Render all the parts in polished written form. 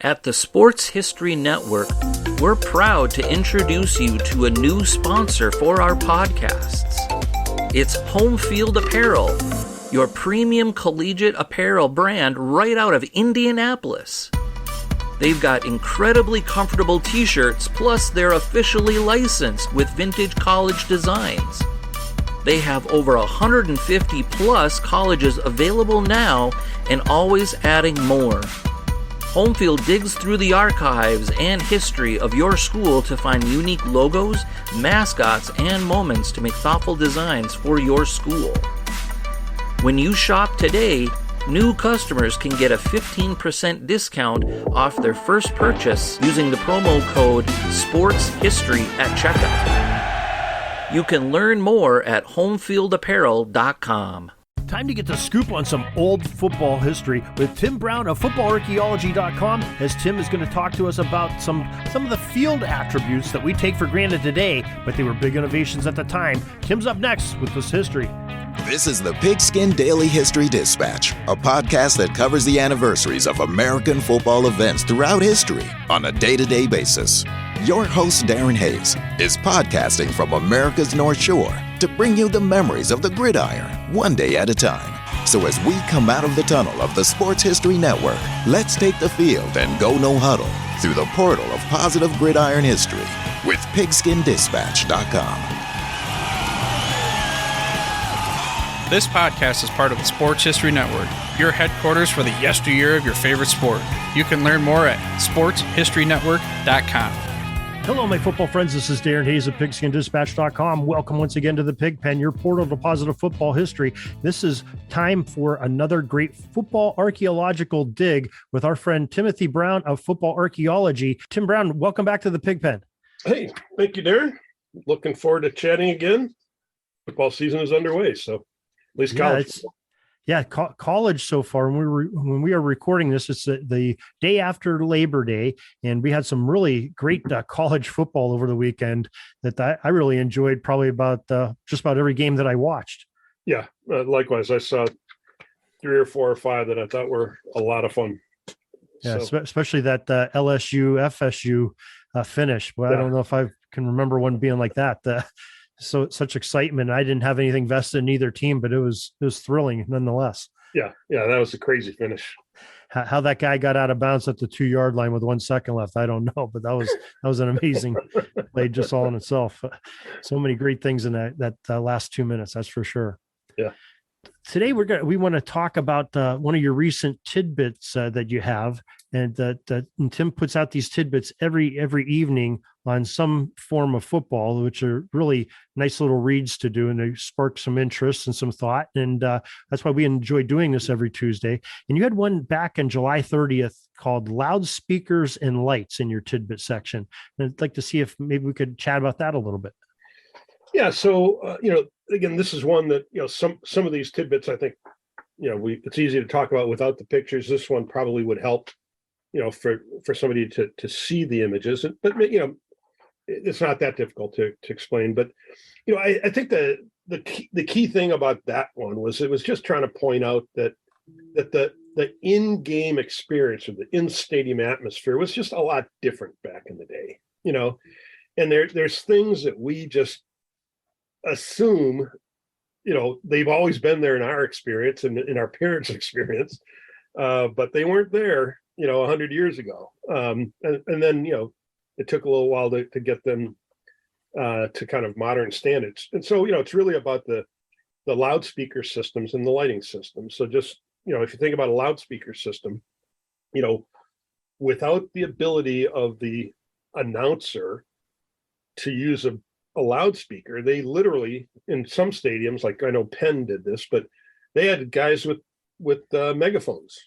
At the Sports History Network, we're proud to introduce you to a new sponsor for our podcasts. It's Home Field Apparel, your premium collegiate apparel brand right out of Indianapolis. They've got incredibly comfortable t-shirts, plus they're officially licensed with vintage college designs. They have over 150 plus colleges available now and always adding more. Homefield digs through the archives and history of your school to find unique logos, mascots, and moments to make thoughtful designs for your school. When you shop today, new customers can get a 15% discount off their first purchase using the promo code SPORTSHISTORY at checkout. You can learn more at homefieldapparel.com. Time to get the scoop on some old football history with Tim Brown of FootballArchaeology.com, as Tim is going to talk to us about some of the field attributes that we take for granted today, but they were big innovations at the time. Tim's up next with this history. This is the Pigskin Daily History Dispatch, a podcast that covers the anniversaries of American football events throughout history on a day-to-day basis. Your host, Darren Hayes, is podcasting from America's North Shore to bring you the memories of the gridiron, one day at a time. So as we come out of the tunnel of the Sports History Network, let's take the field and go no huddle through the portal of positive gridiron history with PigskinDispatch.com. This podcast is part of the Sports History Network, your headquarters for the yesteryear of your favorite sport. You can learn more at sportshistorynetwork.com. Hello, my football friends. This is Darren Hayes of PigskinDispatch.com. Welcome once again to the Pig Pen, your portal to positive football history. This is time for another great football archaeological dig with our friend Timothy Brown of Football Archaeology. Tim Brown, welcome back to the Pig Pen. Hey, thank you, Darren. Looking forward to chatting again. Football season is underway, so at least college. College so far. When we are recording this, it's the day after Labor Day, and we had some really great college football over the weekend that I really enjoyed. Probably about just about every game that I watched. Yeah, likewise. I saw 3 or 4 or 5 that I thought were a lot of fun. Yeah, so. Especially that LSU FSU finish. Well, yeah. I don't know if I can remember one being like that. So such excitement. I didn't have anything vested in either team, but it was thrilling nonetheless. Yeah, that was a crazy finish. How that guy got out of bounds at the 2-yard line with 1 second left, I don't know, but that was an amazing play just all in itself. So many great things in that last 2 minutes, that's for sure. Yeah. Today we want to talk about one of your recent tidbits that you have, and and Tim puts out these tidbits every evening on some form of football, which are really nice little reads to do, and they spark some interest and some thought, and that's why we enjoy doing this every Tuesday. And you had one back on July 30th called Loudspeakers and Lights in your tidbit section, and I'd like to see if maybe we could chat about that a little bit. Yeah, so again, this is one that some of these tidbits, I think it's easy to talk about without the pictures. This one probably would help for somebody to see the images, but it's not that difficult to explain. But I think the key thing about that one was it was just trying to point out that the in-game experience or the in-stadium atmosphere was just a lot different back in the day, and there's things that we just assume they've always been there in our experience and in our parents' experience, but they weren't there 100 years ago, and then it took a little while to get them to kind of modern standards. And so it's really about the loudspeaker systems and the lighting system. So just if you think about a loudspeaker system, without the ability of the announcer to use a loudspeaker, they literally, in some stadiums, like I know Penn did this, but they had guys with megaphones,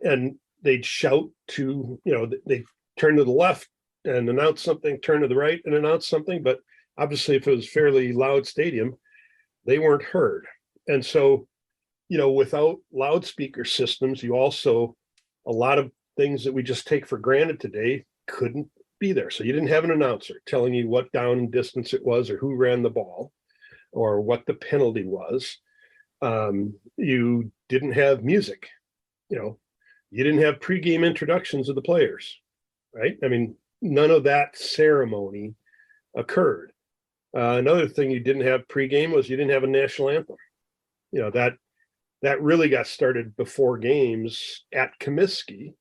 and they'd shout to, they turn to the left and announce something, turn to the right and announce something. But obviously, if it was a fairly loud stadium, they weren't heard. And so, without loudspeaker systems, a lot of things that we just take for granted today couldn't be there. So you didn't have an announcer telling you what down and distance it was, or who ran the ball, or what the penalty was. You didn't have music. You didn't have pregame introductions of the players, right? I mean, none of that ceremony occurred. Another thing you didn't have pregame was you didn't have a national anthem. That really got started before games at Comiskey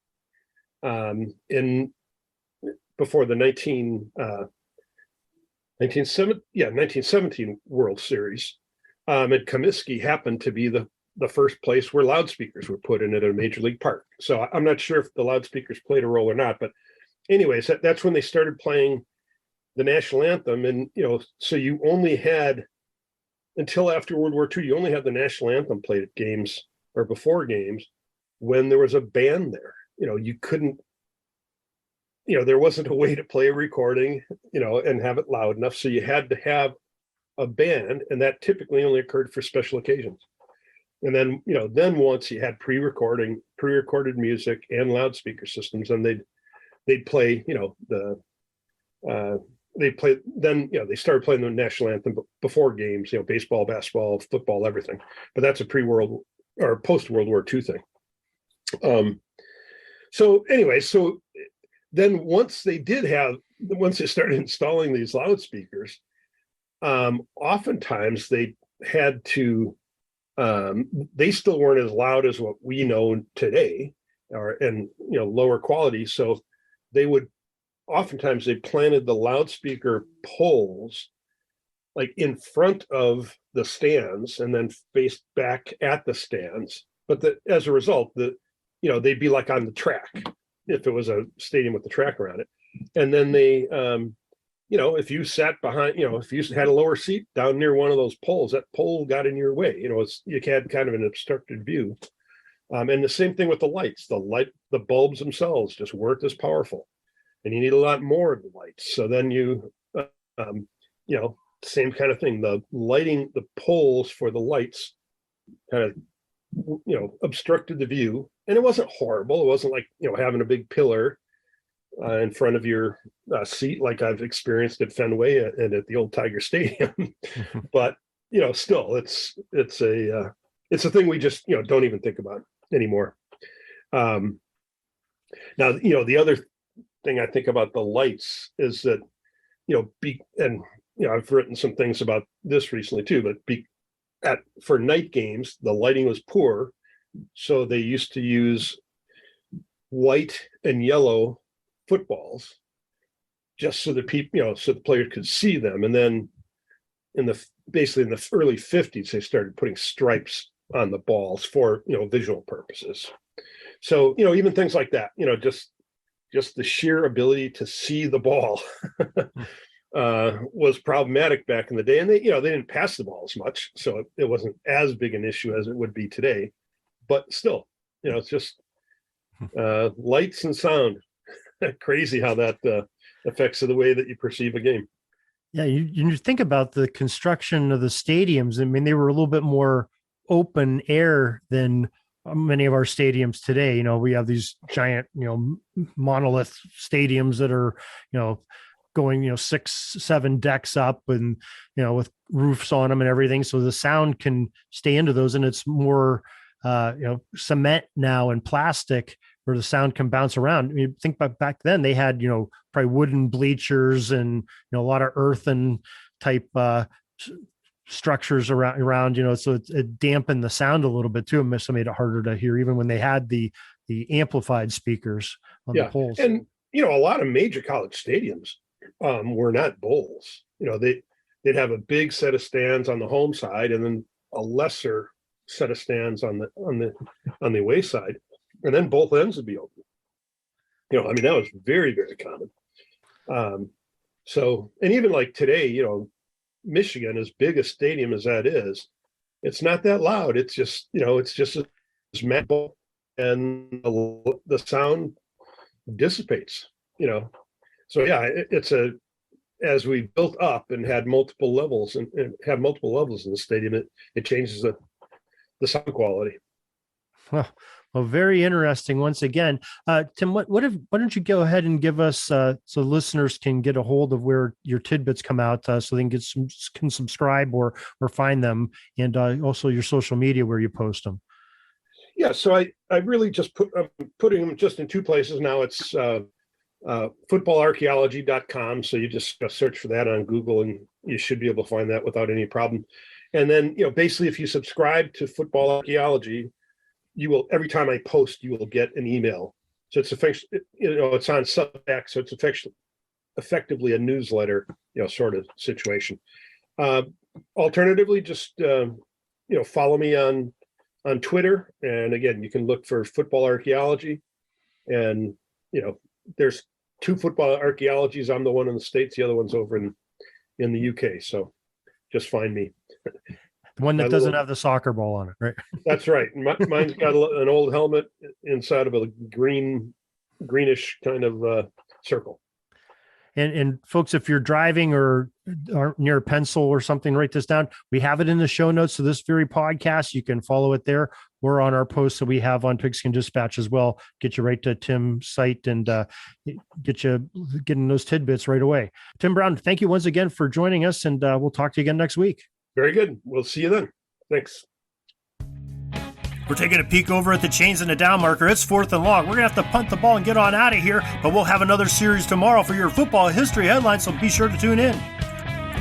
before the 1917 World Series. And Comiskey happened to be the first place where loudspeakers were put in at a major league park. So I'm not sure if the loudspeakers played a role or not, but anyways, that's when they started playing the national anthem. And, so you only had, until after World War II, you only had the national anthem played at games or before games when there was a band there. You couldn't, there wasn't a way to play a recording, and have it loud enough. So you had to have a band, and that typically only occurred for special occasions. And then, then once you had pre-recorded music and loudspeaker systems, and they'd play, they started playing the national anthem before games, baseball, basketball, football, everything. But that's a pre-world or post-World War II thing. So then once they started installing these loudspeakers, oftentimes they had to, they still weren't as loud as what we know today, and lower quality. So oftentimes they planted the loudspeaker poles like in front of the stands and then faced back at the stands. But as a result, they'd be like on the track if it was a stadium with the track around it. And then they, if you sat behind, if you had a lower seat down near one of those poles, that pole got in your way. You had kind of an obstructed view. And the same thing with the lights. The bulbs themselves just weren't as powerful, and you need a lot more of the lights. So then same kind of thing. The lighting, the poles for the lights kind of, obstructed the view. And it wasn't horrible. It wasn't like, having a big pillar in front of your seat like I've experienced at Fenway and at the old Tiger Stadium. But, still, it's a thing we just, don't even think about anymore. Now, the other thing I think about the lights is that, I've written some things about this recently too, but for night games, the lighting was poor. So they used to use white and yellow footballs just so that people, so the players could see them. And then basically in the early 50s, they started putting stripes on the balls for, visual purposes. So, even things like that, just the sheer ability to see the ball was problematic back in the day. And they didn't pass the ball as much, so it wasn't as big an issue as it would be today. But still, it's just lights and sound. Crazy how that affects the way that you perceive a game. Yeah, you think about the construction of the stadiums. I mean, they were a little bit more open air than many of our stadiums today. We have these giant, monolith stadiums that are, going, 6-7 decks up and, with roofs on them and everything. So the sound can stay into those, and it's more, cement now and plastic where the sound can bounce around. I mean, think about back then they had, probably wooden bleachers and, a lot of earthen type, structures around, so it dampened the sound a little bit too. It made it harder to hear even when they had the amplified speakers on the poles. And, a lot of major college stadiums were not bowls. They'd have a big set of stands on the home side and then a lesser set of stands on the away side, and then both ends would be open. That was very, very common. So, and even like today, Michigan, as big a stadium as that is, it's not that loud. It's just, it's just a mat ball, and the sound dissipates, So yeah, as we built up and had multiple levels and have multiple levels in the stadium, it changes the sound quality. Well, very interesting. Once again, Tim, why don't you go ahead and give us so listeners can get a hold of where your tidbits come out, so they can subscribe or find them, and also your social media where you post them. Yeah, so I really just I'm putting them just in two places now. It's footballarchaeology.com. So you just search for that on Google and you should be able to find that without any problem. And then, basically if you subscribe to Football Archaeology, you will, every time I post, you will get an email. So it's it's on Substack, so it's effectively a newsletter, sort of situation. Alternatively, just follow me on Twitter, and again, you can look for Football Archaeology, and there's two Football Archaeologies. I'm the one in the States, the other one's over in the UK. So just find me. The one that doesn't have the soccer ball on it, right? That's right. Mine's got an old helmet inside of a greenish kind of circle. And folks, if you're driving or are near a pencil or something, write this down. We have it in the show notes of this very podcast. You can follow it there or on our posts that we have on Pigskin Dispatch as well. Get you right to Tim's site and get you getting those tidbits right away. Tim Brown, thank you once again for joining us, and we'll talk to you again next week. Very good. We'll see you then. Thanks. We're taking a peek over at the chains and the down marker. It's 4th and long. We're going to have to punt the ball and get on out of here, but we'll have another series tomorrow for your football history headlines, so be sure to tune in.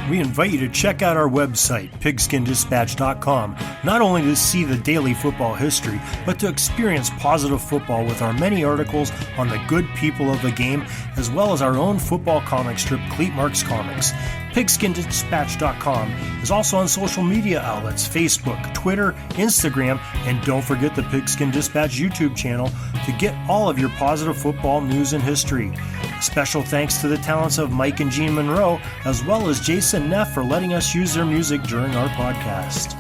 We invite you to check out our website, pigskindispatch.com, not only to see the daily football history, but to experience positive football with our many articles on the good people of the game, as well as our own football comic strip, Cleat Marks Comics. Pigskindispatch.com is also on social media outlets, Facebook, Twitter, Instagram, and don't forget the Pigskin Dispatch YouTube channel to get all of your positive football news and history. Special thanks to the talents of Mike and Gene Monroe, as well as Jason Neff for letting us use their music during our podcast.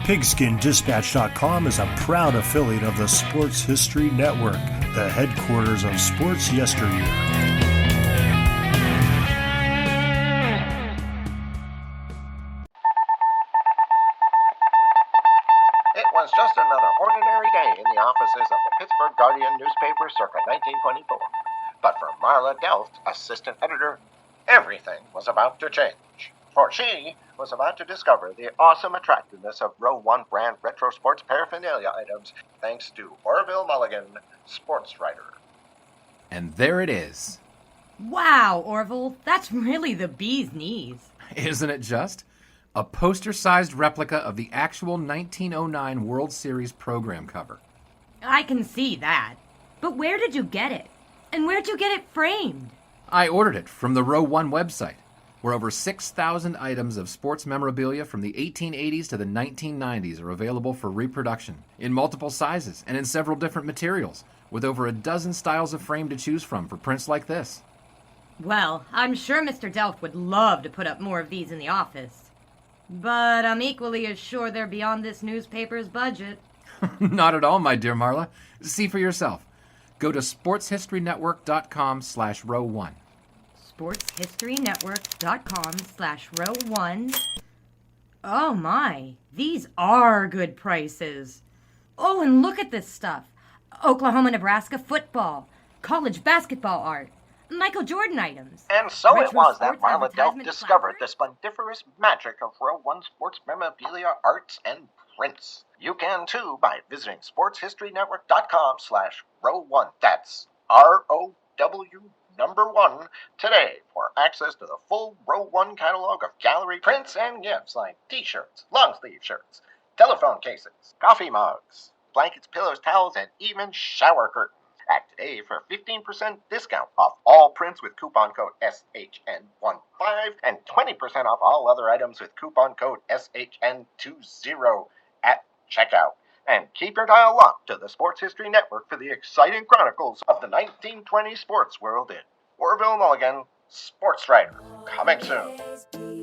Pigskindispatch.com is a proud affiliate of the Sports History Network, the headquarters of sports yesteryear. Was just another ordinary day in the offices of the Pittsburgh Guardian newspaper circa 1924. But for Marla Delft, assistant editor, everything was about to change. For she was about to discover the awesome attractiveness of Row 1 brand retro sports paraphernalia items thanks to Orville Mulligan, sports writer. And there it is. Wow, Orville, that's really the bee's knees. Isn't it just? A poster-sized replica of the actual 1909 World Series program cover. I can see that. But where did you get it? And where'd you get it framed? I ordered it from the Row 1 website, where over 6,000 items of sports memorabilia from the 1880s to the 1990s are available for reproduction, in multiple sizes and in several different materials, with over a dozen styles of frame to choose from for prints like this. Well, I'm sure Mr. Delft would love to put up more of these in the office. But I'm equally as sure they're beyond this newspaper's budget. Not at all, my dear Marla. See for yourself. Go to sportshistorynetwork.com/row1. sportshistorynetwork.com/row1. Oh my, these are good prices. Oh, and look at this stuff. Oklahoma-Nebraska football, college basketball art, Michael Jordan items. And so retro it was that sports Marla Delft advertisement discovered the collaboration. splendiferous magic of Row 1 sports memorabilia, arts, and prints. You can too by visiting sportshistorynetwork.com/row1. That's ROW1 today for access to the full Row 1 catalog of gallery prints and gifts like t-shirts, long-sleeve shirts, telephone cases, coffee mugs, blankets, pillows, towels, and even shower curtains. Act today for 15% discount off all prints with coupon code SHN15 and 20% off all other items with coupon code SHN20 at checkout. And keep your dial locked to the Sports History Network for the exciting chronicles of the 1920 sports world in Orville Mulligan, sports writer. Coming soon.